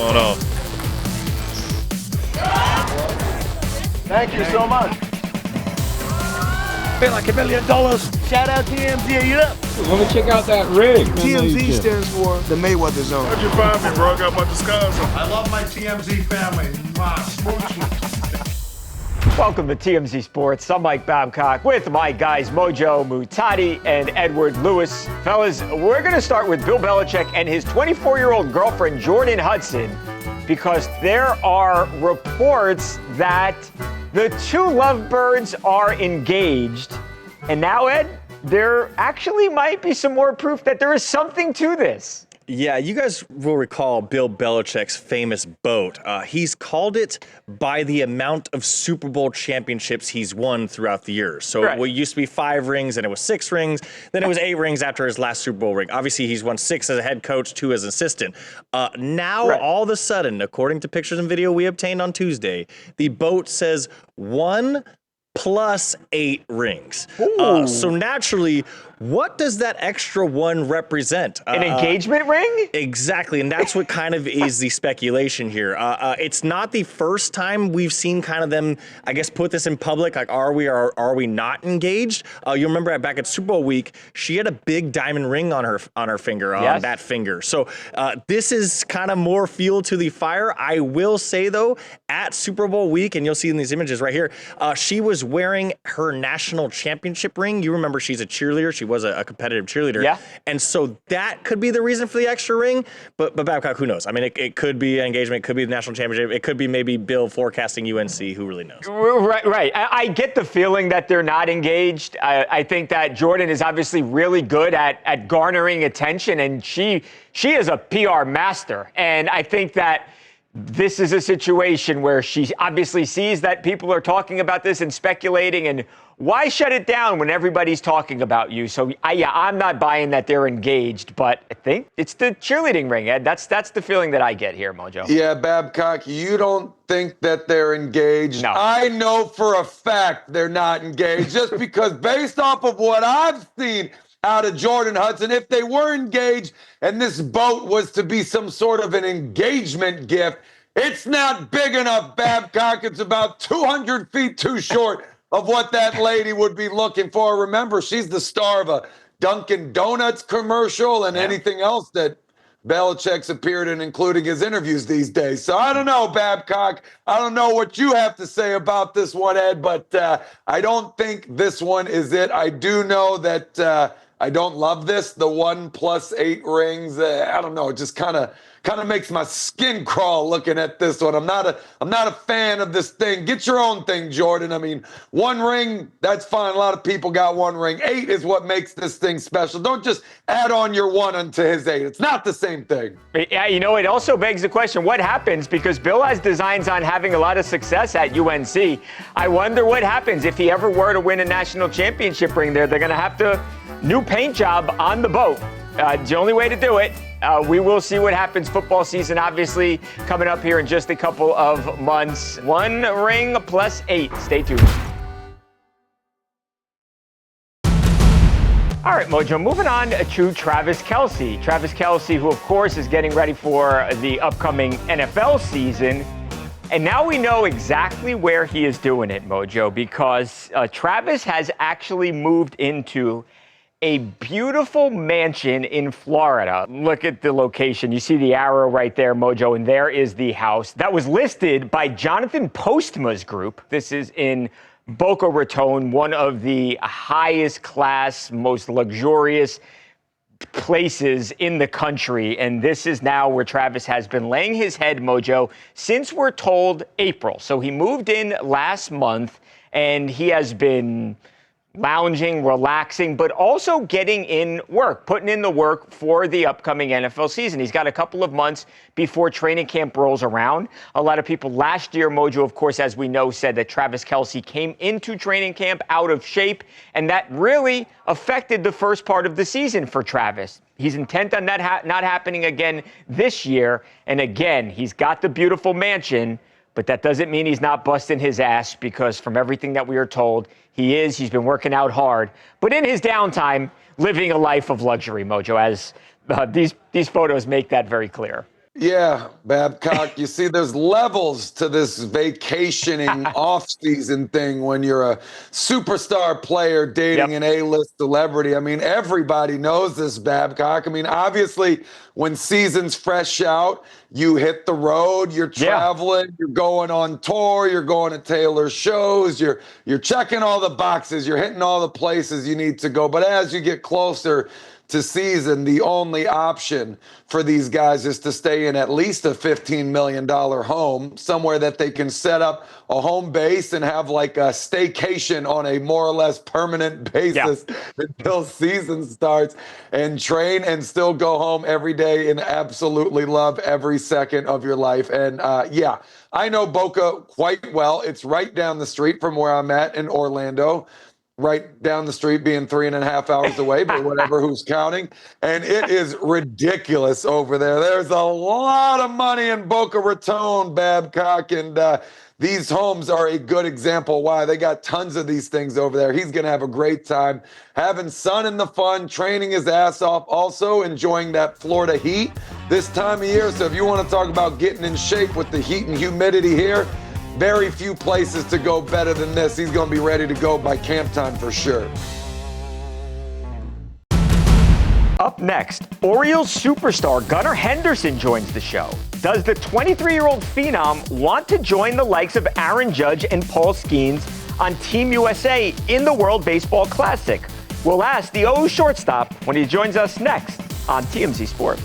going on. Thank you so much. Feel like $1 million. Shout out TMZ, you up? Let me check out that ring. TMZ stands for the Mayweather Zone. How'd you find me, bro? I got my disguise on. I love my TMZ family. Welcome to TMZ Sports. I'm Mike Babcock with my guys Mojo Muhtadi and Edward Lewis. Fellas, we're going to start with Bill Belichick and his 24-year-old girlfriend, Jordon Hudson, because there are reports that the two lovebirds are engaged. And now, Ed, there actually might be some more proof that there is something to this. Yeah, you guys will recall Bill Belichick's famous boat. He's called it by the amount of Super Bowl championships he's won throughout the years. So right. It used to be 5 rings, and it was 6 rings. Then it was 8 rings after his last Super Bowl ring. Obviously, he's won 6 as a head coach, 2 as an assistant. Now, right. all of a sudden, according to pictures and video we obtained on Tuesday, the boat says 1 plus 8 rings. So naturally, what does that extra 1 represent? An engagement ring? Exactly, and that's what kind of is the speculation here. It's not the first time we've seen kind of them, I guess, put this in public, like are we or are we not engaged? You remember back at Super Bowl week, she had a big diamond ring on her finger, on that finger. So this is kind of more fuel to the fire. I will say, though, at Super Bowl week, and you'll see in these images right here, she was wearing her national championship ring. You remember she's a cheerleader. She was a competitive cheerleader. Yeah. And so that could be the reason for the extra ring. But Babcock, who knows? I mean, it could be an engagement. It could be the national championship. It could be maybe Bill forecasting UNC. Who really knows? Right. I get the feeling that they're not engaged. I think that Jordon is obviously really good at garnering attention, and she is a PR master. And I think that this is a situation where she obviously sees that people are talking about this and speculating, and why shut it down when everybody's talking about you? So, I'm not buying that they're engaged, but I think it's the cheerleading ring, Ed. That's the feeling that I get here, Mojo. Yeah, Babcock, you don't think that they're engaged? No. I know for a fact they're not engaged, just because based off of what I've seen out of Jordon Hudson, if they were engaged and this boat was to be some sort of an engagement gift, it's not big enough, Babcock. It's about 200 feet too short of what that lady would be looking for. Remember, she's the star of a Dunkin' Donuts commercial and anything else that Belichick's appeared in, including his interviews these days. So I don't know, Babcock. I don't know what you have to say about this one, Ed, but I don't think this one is it. I do know that I don't love this, the 1 plus 8 rings. I don't know, it just kind of makes my skin crawl looking at this one. I'm not a fan of this thing. Get your own thing, Jordon. I mean, 1 ring, that's fine. A lot of people got 1 ring. 8 is what makes this thing special. Don't just add on your 1 onto his 8. It's not the same thing. Yeah, it also begs the question, what happens? Because Bill has designs on having a lot of success at UNC. I wonder what happens if he ever were to win a national championship ring there. They're going to have to new paint job on the boat. It's the only way to do it. We will see what happens. Football season, obviously, coming up here in just a couple of months. 1 ring plus 8. Stay tuned. All right, Mojo, moving on to Travis Kelce. Travis Kelce, who, of course, is getting ready for the upcoming NFL season. And now we know exactly where he is doing it, Mojo, because Travis has actually moved into a beautiful mansion in Florida. Look at the location. You see the arrow right there, Mojo, and there is the house that was listed by Jonathan Postma's group. This is in Boca Raton, one of the highest class, most luxurious places in the country. And this is now where Travis has been laying his head, Mojo, since we're told April. So he moved in last month, and he has been lounging, relaxing, but also getting in work, putting in the work for the upcoming NFL season. He's got a couple of months before training camp rolls around. A lot of people last year, Mojo, of course, as we know, said that Travis Kelce came into training camp out of shape, and that really affected the first part of the season for Travis. He's intent on that not happening again this year, and again, he's got the beautiful mansion, but that doesn't mean he's not busting his ass, because from everything that we are told, he's been working out hard, but in his downtime, living a life of luxury, Mojo, as these photos make that very clear. Yeah, Babcock, you see, there's levels to this vacationing off-season thing when you're a superstar player dating an A-list celebrity. I mean, everybody knows this, Babcock. I mean, obviously, when season's fresh out, you hit the road, you're traveling, you're going on tour, you're going to Taylor's shows, you're checking all the boxes, you're hitting all the places you need to go. But as you get closer to season, the only option for these guys is to stay in at least a $15 million home, somewhere that they can set up a home base and have like a staycation on a more or less permanent basis until season starts, and train and still go home every day and absolutely love every second of your life. And I know Boca quite well. It's right down the street from where I'm at in Orlando. Right down the street, being 3.5 hours away, but whatever, who's counting. And it is ridiculous over there. There's a lot of money in Boca Raton, Babcock, and these homes are a good example why. They got tons of these things over there. He's going to have a great time having sun in the fun, training his ass off, also enjoying that Florida heat this time of year. So if you want to talk about getting in shape with the heat and humidity here, very few places to go better than this. He's going to be ready to go by camp time for sure. Up next, Orioles superstar Gunnar Henderson joins the show. Does the 23-year-old phenom want to join the likes of Aaron Judge and Paul Skeens on Team USA in the World Baseball Classic? We'll ask the O shortstop when he joins us next on TMZ Sports.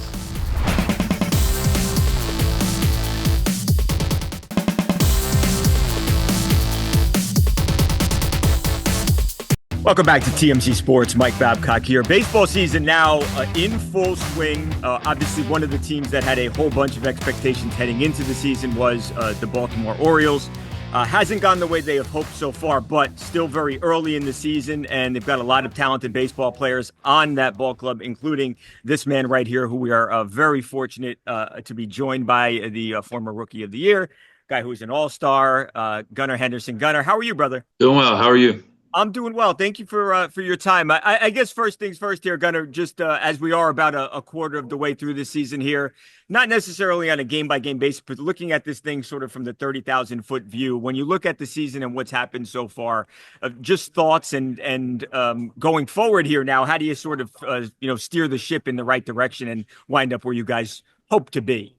Welcome back to TMZ Sports. Mike Babcock here. Baseball season now in full swing. Obviously, one of the teams that had a whole bunch of expectations heading into the season was the Baltimore Orioles. Hasn't gone the way they have hoped so far, but still very early in the season, and they've got a lot of talented baseball players on that ball club, including this man right here, who we are very fortunate to be joined by, the former Rookie of the Year, guy who's an all-star, Gunnar Henderson. Gunnar, how are you, brother? Doing well. How are you? I'm doing well. Thank you for your time. I guess first things first here, Gunnar, just as we are about a quarter of the way through the season here, not necessarily on a game-by-game basis, but looking at this thing sort of from the 30,000-foot view, when you look at the season and what's happened so far, just thoughts and going forward here now, how do you sort of steer the ship in the right direction and wind up where you guys hope to be?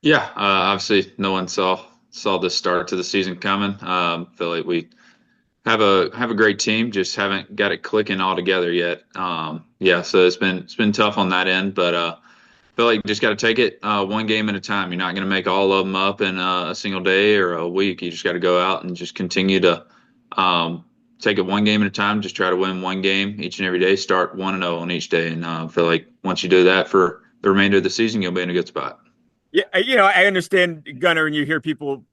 Yeah, obviously no one saw the start to the season coming. Feel like we have a great team, just haven't got it clicking all together yet. So it's been tough on that end, but feel like you just got to take it one game at a time. You're not going to make all of them up in a single day or a week. You just got to go out and just continue to take it one game at a time. Just try to win one game each and every day. Start 1-0 on each day, and feel like once you do that for the remainder of the season, you'll be in a good spot. Yeah, I understand, Gunnar, and you hear people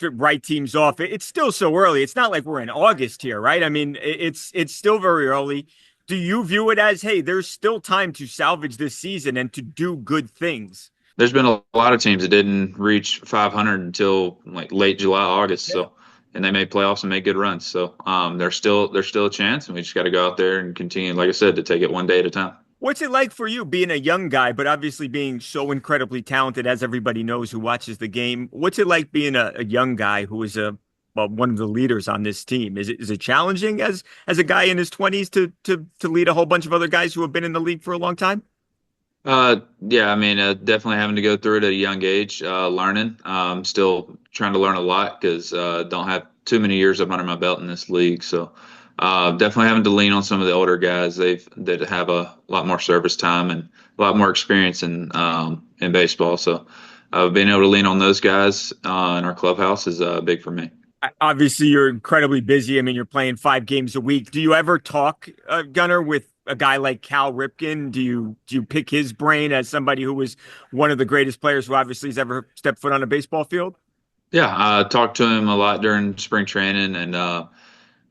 write teams off. It's still so early. It's not like we're in August here, right? I mean, it's still very early. Do you view it as, hey, there's still time to salvage this season and to do good things? There's been a lot of teams that didn't reach 500 until like late July, August. Yeah. And they made playoffs and made good runs. So there's still a chance, and we just got to go out there and continue, like I said, to take it one day at a time. What's it like for you being a young guy, but obviously being so incredibly talented, as everybody knows who watches the game? What's it like being a young guy who is one of the leaders on this team? Is it challenging as a guy in his 20s to lead a whole bunch of other guys who have been in the league for a long time? Yeah, I mean, definitely having to go through it at a young age, learning. Still trying to learn a lot because don't have too many years up under my belt in this league. So definitely having to lean on some of the older guys that have a lot more service time and a lot more experience in baseball. So being able to lean on those guys in our clubhouse is big for me. Obviously, you're incredibly busy. I mean, you're playing 5 games a week. Do you ever talk, Gunnar, with a guy like Cal Ripken? Do you pick his brain as somebody who was one of the greatest players who obviously has ever stepped foot on a baseball field? Yeah, I talk to him a lot during spring training, and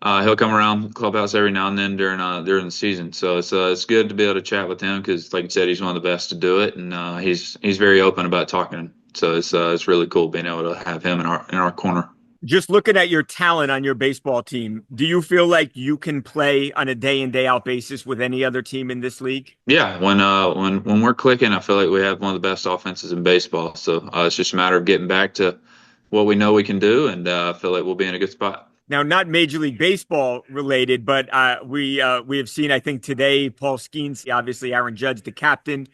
he'll come around the clubhouse every now and then during the season. So it's good to be able to chat with him because, like you said, he's one of the best to do it, and he's very open about talking. So it's really cool being able to have him in our corner. Just looking at your talent on your baseball team, do you feel like you can play on a day in, day out basis with any other team in this league? Yeah, when we're clicking, I feel like we have one of the best offenses in baseball. So it's just a matter of getting back to what we know we can do, and I feel like we'll be in a good spot. Now, not Major League Baseball related, but we have seen, I think today, Paul Skeens, obviously Aaron Judge, the captain.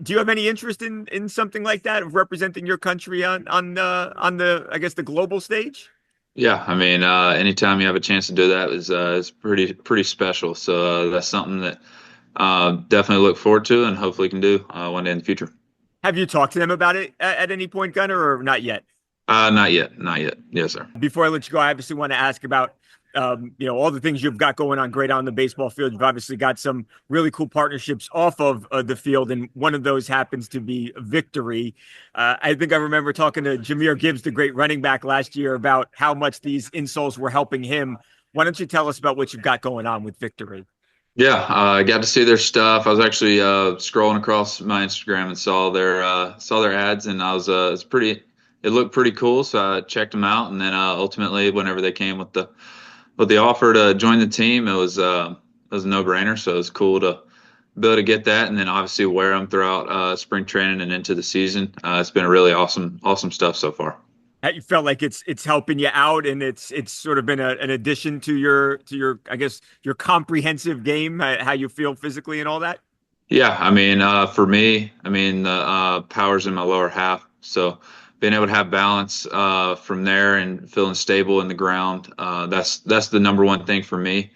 Do you have any interest in something like that, of representing your country on the I guess the global stage? Yeah, I mean, anytime you have a chance to do that is pretty special. So that's something that definitely look forward to, and hopefully can do one day in the future. Have you talked to them about it at any point, Gunnar, or not yet? Not yet. Yes, sir. Before I let you go, I obviously want to ask about all the things you've got going on great on the baseball field. You've obviously got some really cool partnerships off of the field, and one of those happens to be Victory. I think I remember talking to Jahmyr Gibbs, the great running back, last year about how much these insoles were helping him. Why don't you tell us about what you've got going on with Victory? Yeah, I got to see their stuff. I was actually scrolling across my Instagram and saw their ads, and I was it looked pretty cool, so I checked them out, and then ultimately, whenever they came with the offer to join the team, it was a no-brainer. So it was cool to be able to get that, and then obviously wear them throughout spring training and into the season. It's been a really awesome stuff so far. You felt like it's helping you out, and it's sort of been an addition to your I guess your comprehensive game, how you feel physically and all that. Yeah, I mean, for me, the power's in my lower half, so being able to have balance from there and feeling stable in the ground, that's the number one thing for me,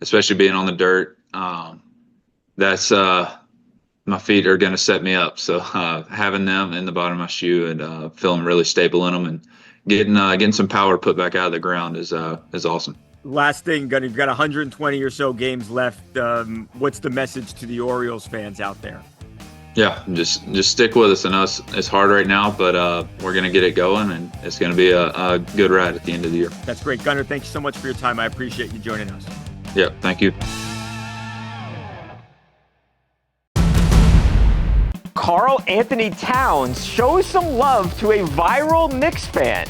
especially being on the dirt. That's my feet are going to set me up. So having them in the bottom of my shoe and feeling really stable in them and getting some power put back out of the ground is awesome. Last thing, Gunnar, you've got 120 or so games left. What's the message to the Orioles fans out there? Yeah, just stick with us. I know it's hard right now, but we're going to get it going, and it's going to be a good ride at the end of the year. That's great. Gunnar, thank you so much for your time. I appreciate you joining us. Yeah, thank you. Karl-Anthony Towns shows some love to a viral Knicks fan.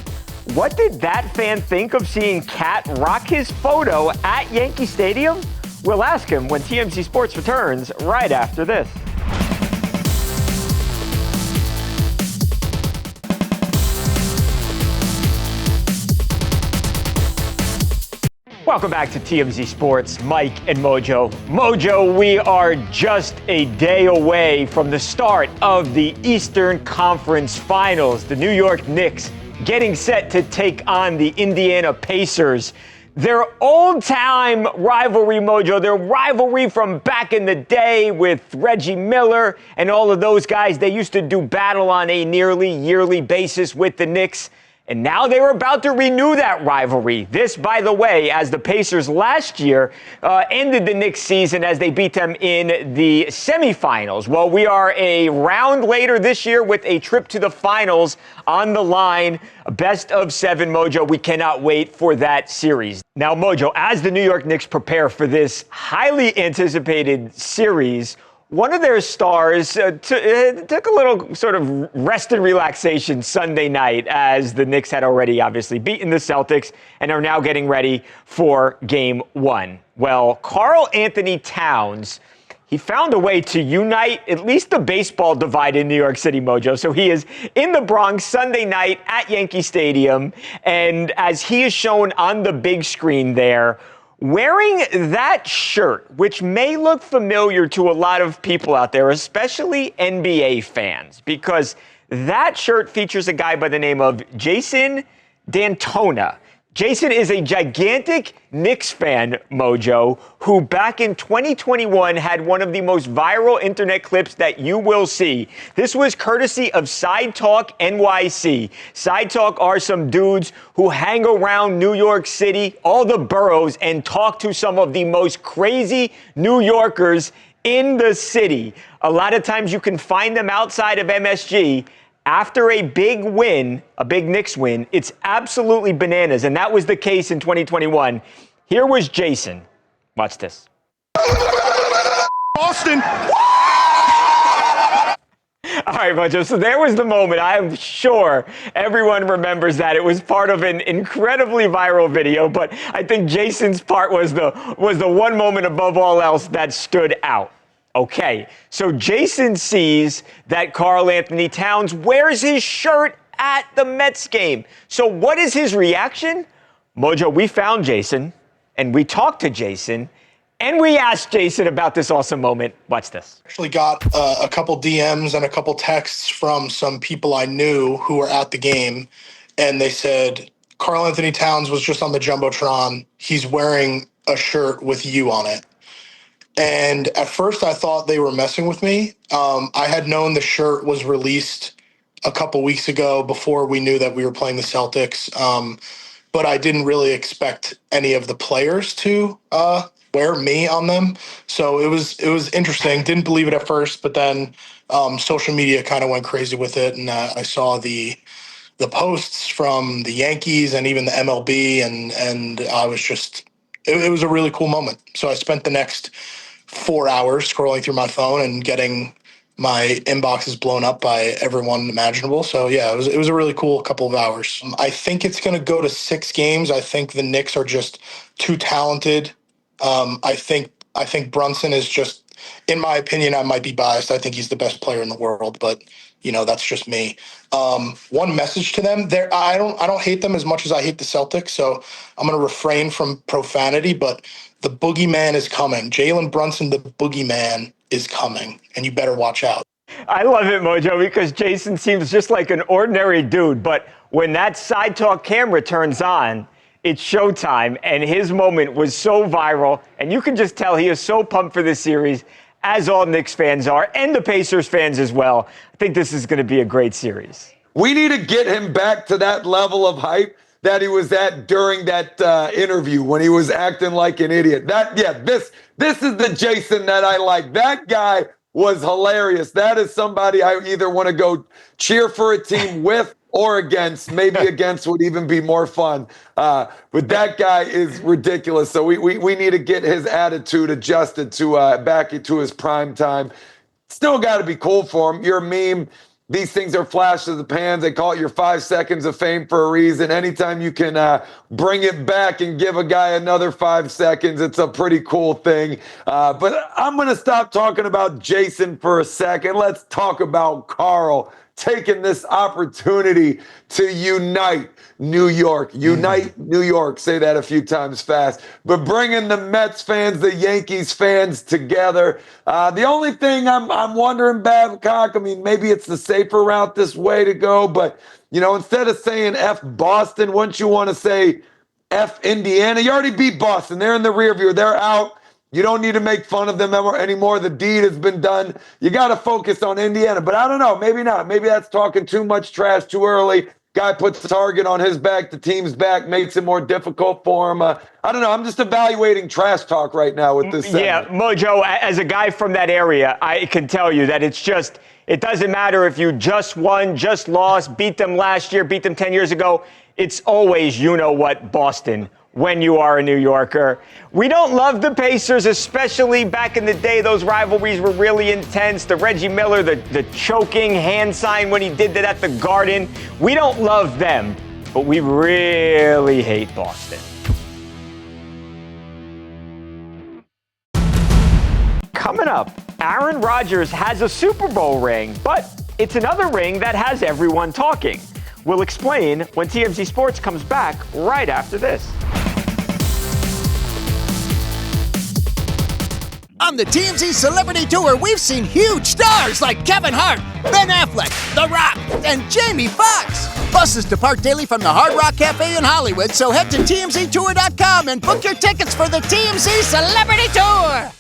What did that fan think of seeing Cat rock his photo at Yankee Stadium? We'll ask him when TMZ Sports returns right after this. Welcome back to TMZ Sports. Mike and Mojo. Mojo, we are just a day away from the start of the Eastern Conference Finals. The New York Knicks getting set to take on the Indiana Pacers. Their old-time rivalry, Mojo, their rivalry from back in the day with Reggie Miller and all of those guys. They used to do battle on a nearly yearly basis with the Knicks. And now they were about to renew that rivalry. This, by the way, as the Pacers last year ended the Knicks season as they beat them in the semifinals. Well, we are a round later this year with a trip to the finals on the line. Best of 7, Mojo. We cannot wait for that series. Now, Mojo, as the New York Knicks prepare for this highly anticipated series, one of their stars took a little sort of rest and relaxation Sunday night as the Knicks had already obviously beaten the Celtics and are now getting ready for Game 1. Well, Karl-Anthony Towns, he found a way to unite at least the baseball divide in New York City, Mojo. So he is in the Bronx Sunday night at Yankee Stadium, and as he is shown on the big screen there, wearing that shirt, which may look familiar to a lot of people out there, especially NBA fans, because that shirt features a guy by the name of Jason D'Antona. Jason is a gigantic Knicks fan, Mojo, who back in 2021 had one of the most viral internet clips that you will see. This was courtesy of Side Talk NYC. Side Talk are some dudes who hang around New York City, all the boroughs, and talk to some of the most crazy New Yorkers in the city. A lot of times you can find them outside of MSG. After a big win, a big Knicks win, it's absolutely bananas. And that was the case in 2021. Here was Jason. Watch this. Boston. All right, Mojo. So there was the moment. I am sure everyone remembers that. It was part of an incredibly viral video, but I think Jason's part was the one moment above all else that stood out. Okay, so Jason sees that Karl-Anthony Towns wears his shirt at the Mets game. So what is his reaction? Mojo, we found Jason, and we talked to Jason, and we asked Jason about this awesome moment. Watch this. Actually got a couple DMs and a couple texts from some people I knew who were at the game, and they said, Karl-Anthony Towns was just on the Jumbotron. He's wearing a shirt with you on it. And at first I thought they were messing with me. I had known the shirt was released a couple weeks ago before we knew that we were playing the Celtics. But I didn't really expect any of the players to wear me on them. So it was interesting. Didn't believe it at first, but then social media kind of went crazy with it. And I saw the posts from the Yankees and even the MLB. And I was just, it was a really cool moment. So I spent the next 4 hours scrolling through my phone and getting my inboxes blown up by everyone imaginable. So yeah, it was a really cool couple of hours. I think it's going to go to 6 games. I think the Knicks are just too talented. I think Brunson is just, in my opinion, I might be biased. I think he's the best player in the world, but that's just me. One message to them there. I don't hate them as much as I hate the Celtics. So I'm going to refrain from profanity, but the boogeyman is coming. Jalen Brunson, the boogeyman, is coming, and you better watch out. I love it, Mojo, because Jason seems just like an ordinary dude, but when that Side Talk camera turns on, it's showtime, and his moment was so viral, and you can just tell he is so pumped for this series, as all Knicks fans are, and the Pacers fans as well. I think this is going to be a great series. We need to get him back to that level of hype that he was at during that interview when he was acting like an idiot. This is the Jason that I like. That guy was hilarious. That is somebody I either want to go cheer for a team with or against. Maybe against would even be more fun. But that guy is ridiculous. So we need to get his attitude adjusted to back into his prime time. Still got to be cool for him. You're a meme. These things are flash of the pan. They call it your 5 seconds of fame for a reason. Anytime you can bring it back and give a guy another 5 seconds, it's a pretty cool thing. But I'm going to stop talking about Jason for a second. Let's talk about Karl taking this opportunity to unite New York. Unite New York. Say that a few times fast. But bringing the Mets fans, the Yankees fans together. The only thing I'm wondering, Babcock, I mean, maybe it's the safer route this way to go, but, instead of saying F Boston, wouldn't you want to say F Indiana? You already beat Boston. They're in the rear view. They're out. You don't need to make fun of them anymore. The deed has been done. You got to focus on Indiana. But I don't know. Maybe not. Maybe that's talking too much trash too early. Guy puts the target on his back, the team's back, makes it more difficult for him. I don't know. I'm just evaluating trash talk right now with this segment. Yeah, Mojo, as a guy from that area, I can tell you that it doesn't matter if you just won, just lost, beat them last year, beat them 10 years ago. It's always, Boston, when you are a New Yorker. We don't love the Pacers, especially back in the day. Those rivalries were really intense. The Reggie Miller, the choking hand sign when he did that at the Garden. We don't love them, but we really hate Boston. Coming up, Aaron Rodgers has a Super Bowl ring, but it's another ring that has everyone talking. We'll explain when TMZ Sports comes back right after this. On the TMZ Celebrity Tour, we've seen huge stars like Kevin Hart, Ben Affleck, The Rock, and Jamie Foxx. Buses depart daily from the Hard Rock Cafe in Hollywood, so head to TMZTour.com and book your tickets for the TMZ Celebrity Tour.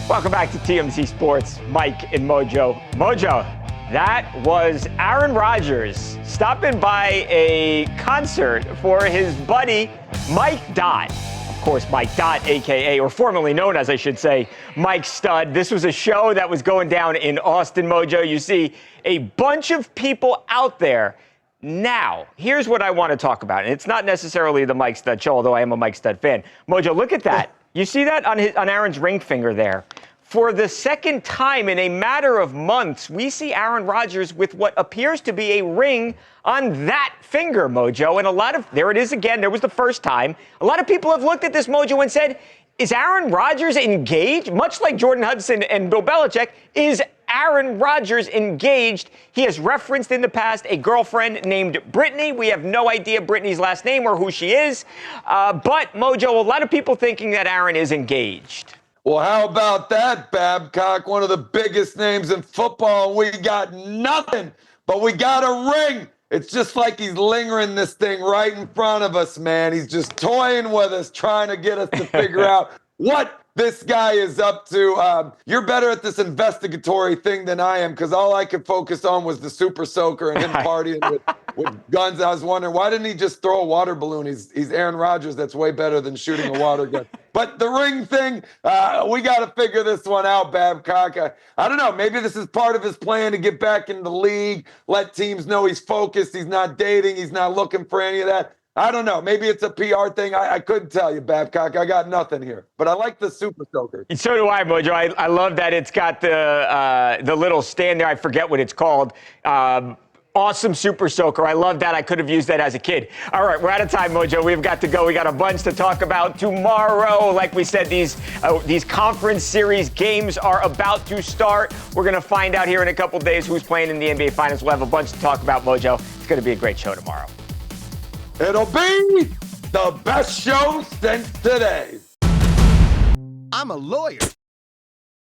Welcome back to TMZ Sports. Mike and Mojo. Mojo, That was Aaron Rodgers stopping by a concert for his buddy Mike Dott. Of course, Mike Dott, a.k.a., or formerly known as, I should say, Mike Stud. This was a show that was going down in Austin, Mojo. You see a bunch of people out there. Now, here's what I want to talk about. And it's not necessarily the Mike Stud show, although I am a Mike Stud fan. Mojo, look at that. You see that on Aaron's ring finger there? For the second time in a matter of months, we see Aaron Rodgers with what appears to be a ring on that finger, Mojo. And there it is again, there was the first time. A lot of people have looked at this, Mojo, and said, is Aaron Rodgers engaged? Much like Jordon Hudson and Bill Belichick, is Aaron Rodgers engaged? He has referenced in the past a girlfriend named Brittany. We have no idea Brittany's last name or who she is. But, Mojo, a lot of people thinking that Aaron is engaged. Well, how about that, Babcock? One of the biggest names in football. We got nothing, but we got a ring. It's just like he's lingering this thing right in front of us, man. He's just toying with us, trying to get us to figure out what this guy is up to. You're better at this investigatory thing than I am, because all I could focus on was the Super Soaker and him partying with guns. I was wondering, why didn't he just throw a water balloon? He's Aaron Rodgers. That's way better than shooting a water gun. But the ring thing, we got to figure this one out, Babcock. I don't know. Maybe this is part of his plan to get back in the league, let teams know he's focused, he's not dating, he's not looking for any of that. I don't know. Maybe it's a PR thing. I couldn't tell you, Babcock. I got nothing here. But I like the Super Soaker. So do I, Mojo. I love that it's got the little stand there. I forget what it's called. Awesome Super Soaker. I love that. I could have used that as a kid. All right, we're out of time, Mojo. We've got to go. We got a bunch to talk about tomorrow. Like we said, these conference series games are about to start. We're going to find out here in a couple days who's playing in the NBA Finals. We'll have a bunch to talk about, Mojo. It's going to be a great show tomorrow. It'll be the best show since today. I'm a lawyer.